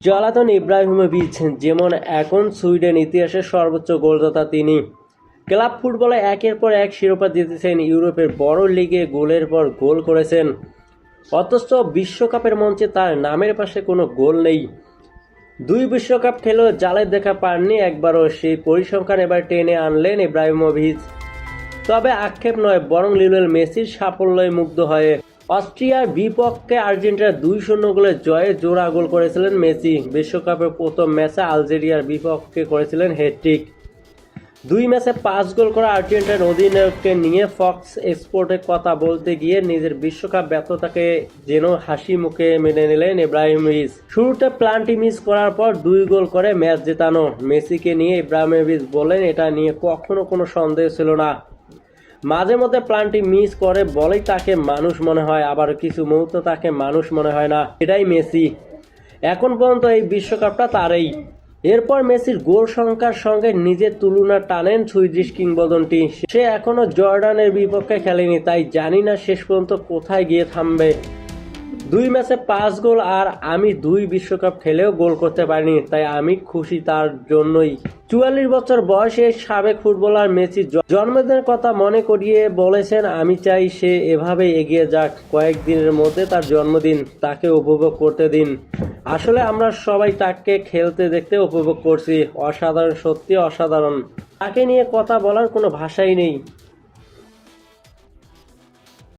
জলাতন Ibrahimovic যেমন এখন Sweden ইতিহাসের সর্বোচ্চ গোলদাতা তিনি। ক্লাব ফুটবলে একের পর এক শিরোপা জিতেছেন, ইউরোপের বড় লিগে গোলের পর গোল করেছেন, অথচ বিশ্বকাপের মঞ্চে তার নামের পাশে কোনো গোল নেই। 2 বিশ্বকাপ খেলেও জালের দেখা পাননি একবারও, সেই পরিসংখ্যান এবার টেনে আনলেন ইব্রাহিমোভিচ। তবে আক্ষেপ নয়, বরং লিওনেল মেসির সাফল্যে মুগ্ধ হয়ে। অস্ট্রিয়ার বিপক্ষে আর্জেন্টিনার 2-0 গোলের জয়ে জোড়া গোল করেছিলেন মেসি। বিশ্বকাপের প্রথম ম্যাচে আলজেরিয়ার বিপক্ষে করেছিলেন হ্যাটট্রিক। 2 ম্যাচে 5 গোল করা আর্জেন্টিনার অধিনায়ককে নিয়ে ফক্স স্পোর্টে কথা বলতে গিয়ে নিজের বিশ্বকাপ ব্যর্থতাকে যেন হাসি মুখে মেনে নিলেন ইব্রাহিমোভিচ। শুরুতে প্লান্টি মিস করার পর 2 গোল করে ম্যাচ জেতানো মেসিকে নিয়ে ইব্রাহিমোভিচ বলেন, এটা নিয়ে কখনো কোনো সন্দেহ ছিল না। মাঝে মধ্যে প্লান্টি মিস করে বলেই তাকে মানুষ মনে হয়, আবার কিছু মুহূর্তে তাকে মানুষ মনে হয় না। এটাই মেসি। এখন পর্যন্ত এই বিশ্বকাপটা তারই। এরপর মেসির গোল সংখ্যার সঙ্গে নিজের তুলনা টানেন সুইডিশ কিংবদন্তি। সে এখনো জর্ডানের বিপক্ষে খেলেনি, তাই জানি না শেষ পর্যন্ত কোথায় গিয়ে থামবে। 2 ম্যাচে 5 গোল, আর আমি 2 বিশ্বকাপ খেলেও গোল করতে পারিনি, তাই আমি খুশি তার জন্যই। 44 বছর বয়সে সাবেক ফুটবলার মেসির জন্মদিনের কথা মনে করিয়ে বলেছেন, আমি চাই সে এভাবে এগিয়ে যাক। কয়েকদিনের মধ্যে তার জন্মদিন, তাকে উপভোগ করতে দিন। আসলে আমরা সবাই তাকে খেলতে দেখতে উপভোগ করছি। অসাধারণ, সত্যি অসাধারণ। তাকে নিয়ে কথা বলার কোনো ভাষাই নেই।